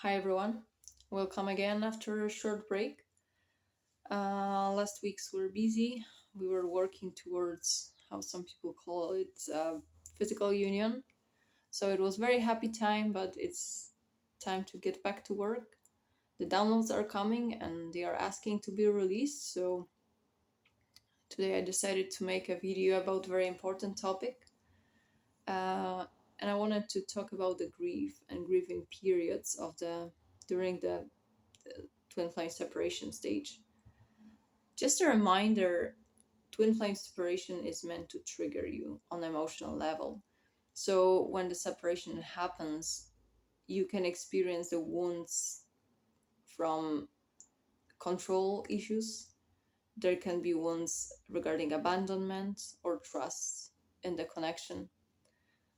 Hi everyone, welcome again after a short break. Last weeks were busy. We were working towards how some people call it physical union. So it was very happy time, but it's time to get back to work. The downloads are coming and they are asking to be released. So today I decided to make a video about very important topic. Uh, and I wanted to talk about the grief and grieving periods of the during the twin flame separation stage. Just a reminder, twin flame separation is meant to trigger you on an emotional level. So when the separation happens, you can experience the wounds from control issues. There can be wounds regarding abandonment or trust in the connection.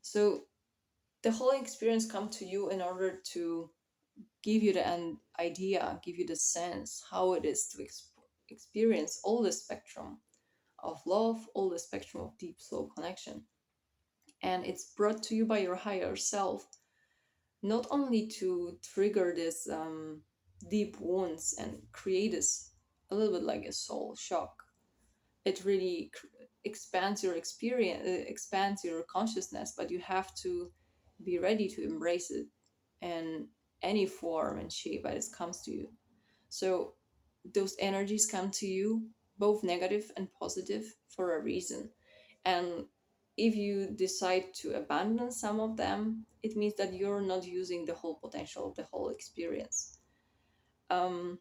So the whole experience come to you in order to give you the idea, give you the sense how it is to experience all the spectrum of love, all the spectrum of deep soul connection. And it's brought to you by your higher self, not only to trigger this deep wounds and create this a little bit like a soul shock. It really expands your experience, expands your consciousness, but you have to be ready to embrace it in any form and shape that it comes to you. So those energies come to you, both negative and positive, for a reason. And if you decide to abandon some of them, it means that you're not using the whole potential of the whole experience. Um,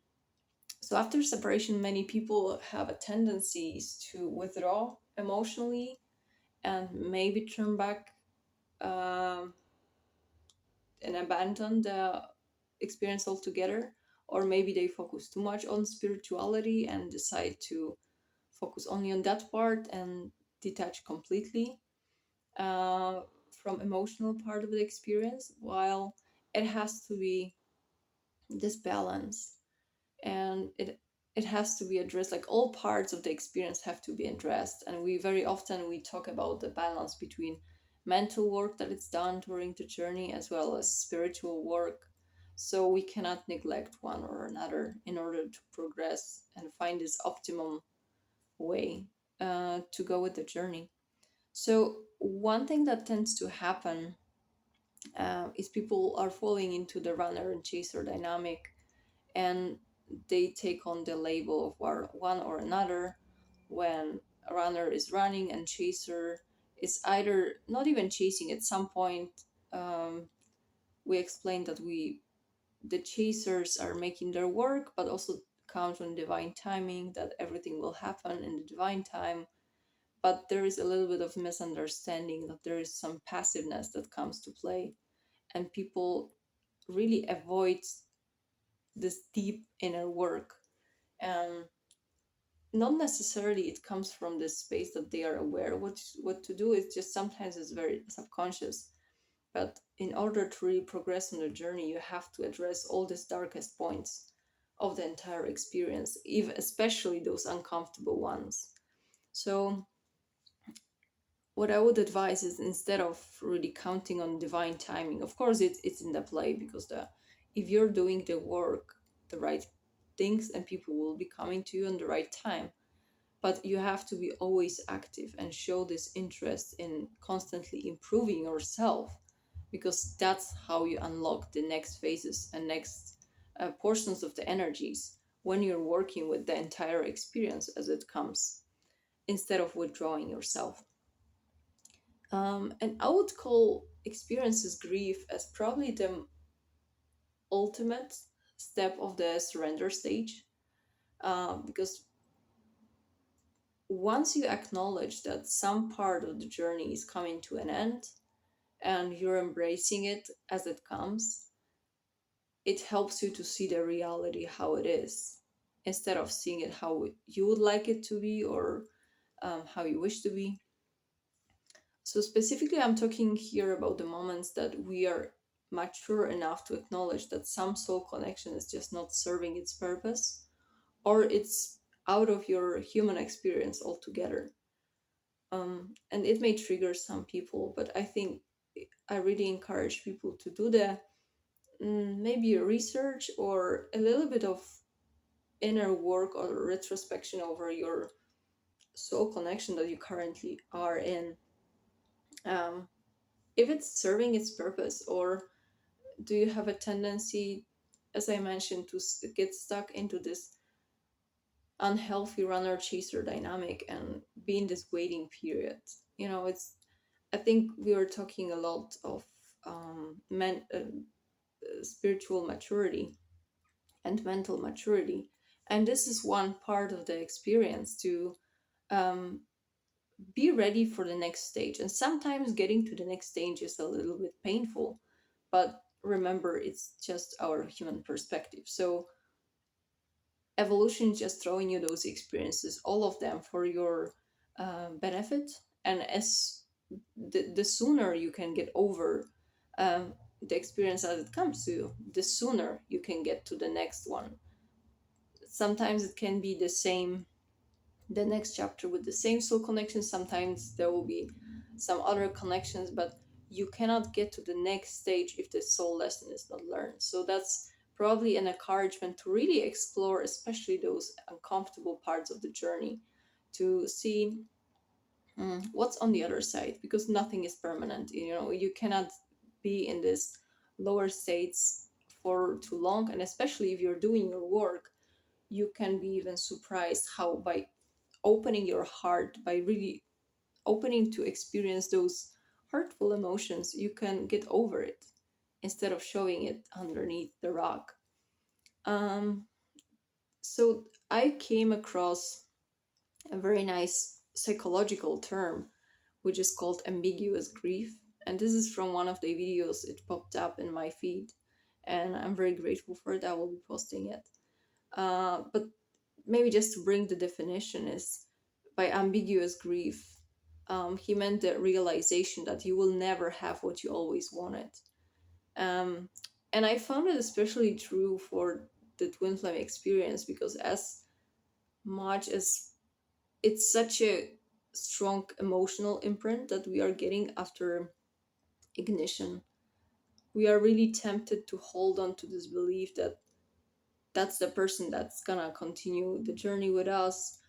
so after separation, many people have a tendency to withdraw emotionally and maybe turn back um, and abandon the experience altogether, or maybe they focus too much on spirituality and decide to focus only on that part and detach completely uh, from emotional part of the experience, while it has to be this balance, and it has to be addressed. Like all parts of the experience have to be addressed, and we very often we talk about the balance between mental work that is done during the journey as well as spiritual work. So we cannot neglect one or another in order to progress and find this optimum way to go with the journey. So one thing that tends to happen is people are falling into the runner and chaser dynamic, and they take on the label of one or another. When a runner is running and chaser is either not even chasing at some point. um, we explained that the chasers are making their work but also count on divine timing, that everything will happen in the divine time. But there is a little bit of misunderstanding that there is some passiveness that comes to play, and people really avoid this deep inner work. And not necessarily it comes from this space that they are aware what to do. It's just sometimes it's very subconscious. But in order to really progress on the journey, you have to address all these darkest points of the entire experience, even especially those uncomfortable ones. So what I would advise is, instead of really counting on divine timing, of course it's in the play, because the if you're doing the work, the right things and people will be coming to you in the right time. But you have to be always active and show this interest in constantly improving yourself, because that's how you unlock the next phases and next portions of the energies, when you're working with the entire experience as it comes, instead of withdrawing yourself. And I would call experiences grief as probably the ultimate step of the surrender stage, because once you acknowledge that some part of the journey is coming to an end and you're embracing it as it comes, it helps you to see the reality how it is, instead of seeing it how you would like it to be, or how you wish to be. So, specifically, I'm talking here about the moments that we are mature enough to acknowledge that some soul connection is just not serving its purpose, or it's out of your human experience altogether. And it may trigger some people, but I think I really encourage people to do maybe research or a little bit of inner work or retrospection over your soul connection that you currently are in. Um, if it's serving its purpose, or do you have a tendency, as I mentioned, to get stuck into this unhealthy runner chaser dynamic and be in this waiting period? It's, I think we are talking a lot of spiritual maturity and mental maturity. And this is one part of the experience to um, be ready for the next stage. And sometimes getting to the next stage is a little bit painful, but remember, it's just our human perspective. So evolution is just throwing you those experiences, all of them for your benefit. And as the sooner you can get over um, the experience as it comes to you, the sooner you can get to the next one. Sometimes it can be the next chapter with the same soul connection. Sometimes there will be some other connections, but you cannot get to the next stage if the soul lesson is not learned. So that's probably an encouragement to really explore, especially those uncomfortable parts of the journey, to see what's on the other side, because nothing is permanent. You cannot be in this lower states for too long, and especially if you're doing your work, you can be even surprised how by opening your heart, by really opening to experience those hurtful emotions, you can get over it instead of showing it underneath the rock. Um, so I came across a very nice psychological term, which is called ambiguous grief. And this is from one of the videos. It popped up in my feed, and I'm very grateful for it. I will be posting it. But maybe just to bring the definition is, by ambiguous grief, he meant the realization that you will never have what you always wanted. Um, and I found it especially true for the twin flame experience, because as much as it's such a strong emotional imprint that we are getting after ignition, we are really tempted to hold on to this belief that that's the person that's gonna continue the journey with us.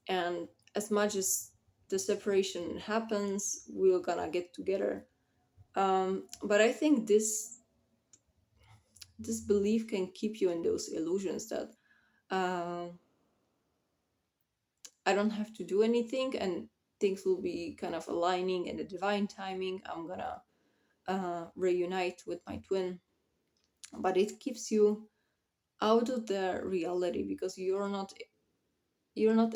And as much as the separation happens, we're gonna get together. But I think this belief can keep you in those illusions that uh, I don't have to do anything, and things will be kind of aligning in the divine timing. I'm gonna reunite with my twin. But it keeps you out of the reality, because you're not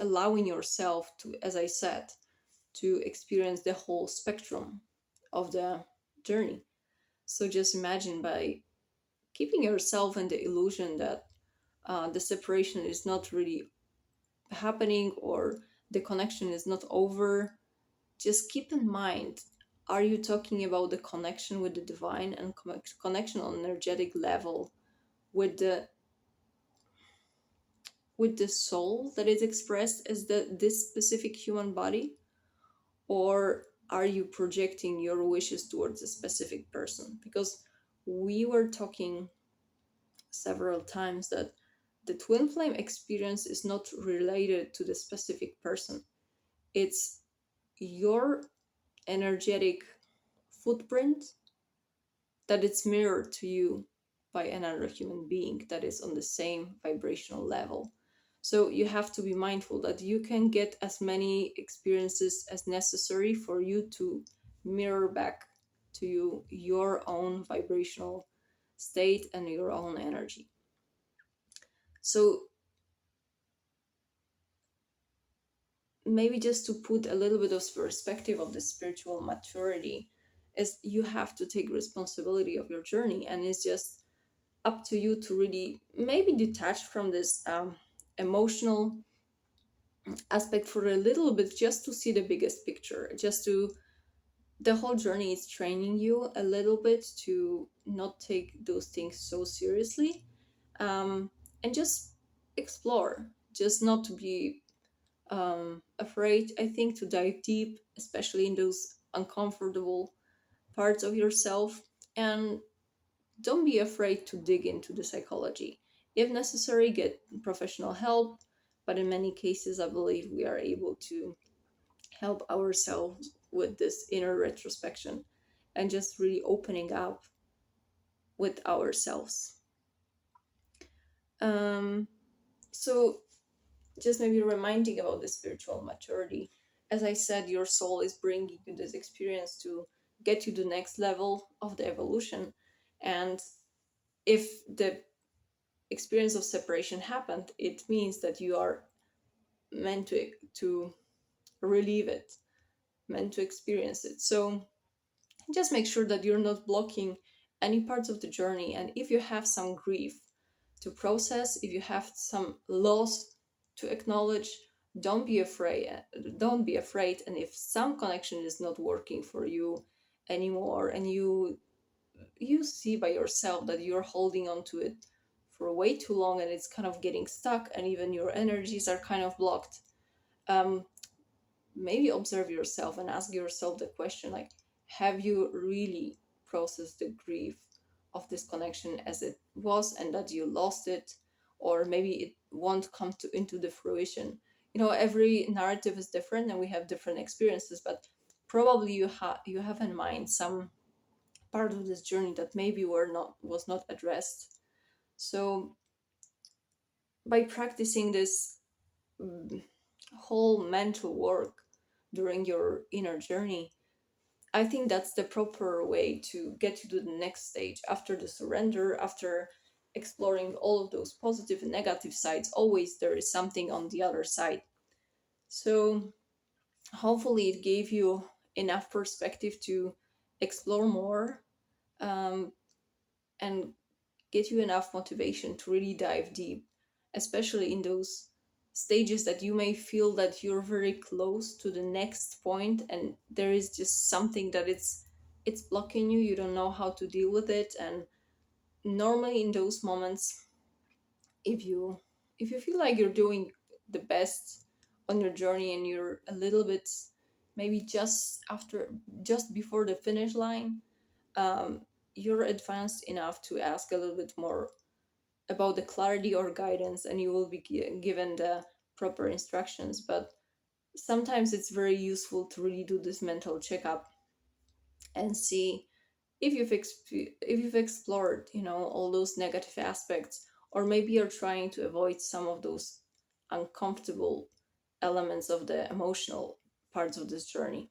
allowing yourself to, as I said, to experience the whole spectrum of the journey. So just imagine, by keeping yourself in the illusion that the separation is not really happening, or the connection is not over, just keep in mind, are you talking about the connection with the divine and connection on energetic level with the soul that is expressed as this specific human body? Or are you projecting your wishes towards a specific person? Because we were talking several times that the twin flame experience is not related to the specific person. It's your energetic footprint that it's mirrored to you by another human being that is on the same vibrational level. So you have to be mindful that you can get as many experiences as necessary for you to mirror back to you your own vibrational state and your own energy. So maybe just to put a little bit of perspective of the spiritual maturity, is you have to take responsibility of your journey, and it's just up to you to really maybe detach from this emotional aspect for a little bit, just to see the biggest picture. Just to The whole journey is training you a little bit to not take those things so seriously, and just explore, just not to be afraid, I think, to dive deep, especially in those uncomfortable parts of yourself. And don't be afraid to dig into the psychology. If necessary, get professional help. But in many cases, I believe we are able to help ourselves with this inner retrospection and just really opening up with ourselves. Um, so, just maybe reminding about the spiritual maturity. As I said, your soul is bringing you this experience to get you the next level of the evolution. And if the experience of separation happened, it means that you are meant to relieve it, meant to experience it. So just make sure that you're not blocking any parts of the journey. And if you have some grief to process, if you have some loss to acknowledge, don't be afraid. Don't be afraid. And if some connection is not working for you anymore, and you see by yourself that you're holding on to it for way too long and it's kind of getting stuck and even your energies are kind of blocked, um, maybe observe yourself and ask yourself the question like, have you really processed the grief of this connection as it was and that you lost it, or maybe it won't come to into the fruition. Every narrative is different and we have different experiences, but probably you have in mind some part of this journey that maybe was not addressed. So by practicing this mm, whole mental work during your inner journey, I think that's the proper way to get you to the next stage after the surrender, after exploring all of those positive and negative sides. Always there is something on the other side. So hopefully it gave you enough perspective to explore more, um, and get you enough motivation to really dive deep, especially in those stages that you may feel that you're very close to the next point and there is just something that it's blocking you. You don't know how to deal with it. And normally in those moments, if you feel like you're doing the best on your journey and you're a little bit maybe just before the finish line, um, you're advanced enough to ask a little bit more about the clarity or guidance and you will be given the proper instructions. But sometimes it's very useful to really do this mental checkup and see if you've explored all those negative aspects, or maybe you're trying to avoid some of those uncomfortable elements of the emotional parts of this journey.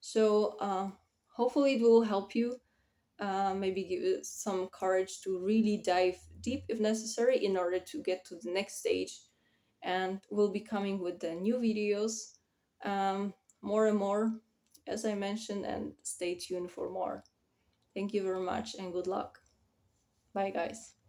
So hopefully it will help you, maybe give it some courage to really dive deep if necessary in order to get to the next stage. And we'll be coming with the new videos, more and more, as I mentioned, and stay tuned for more. Thank you very much and good luck. Bye, guys.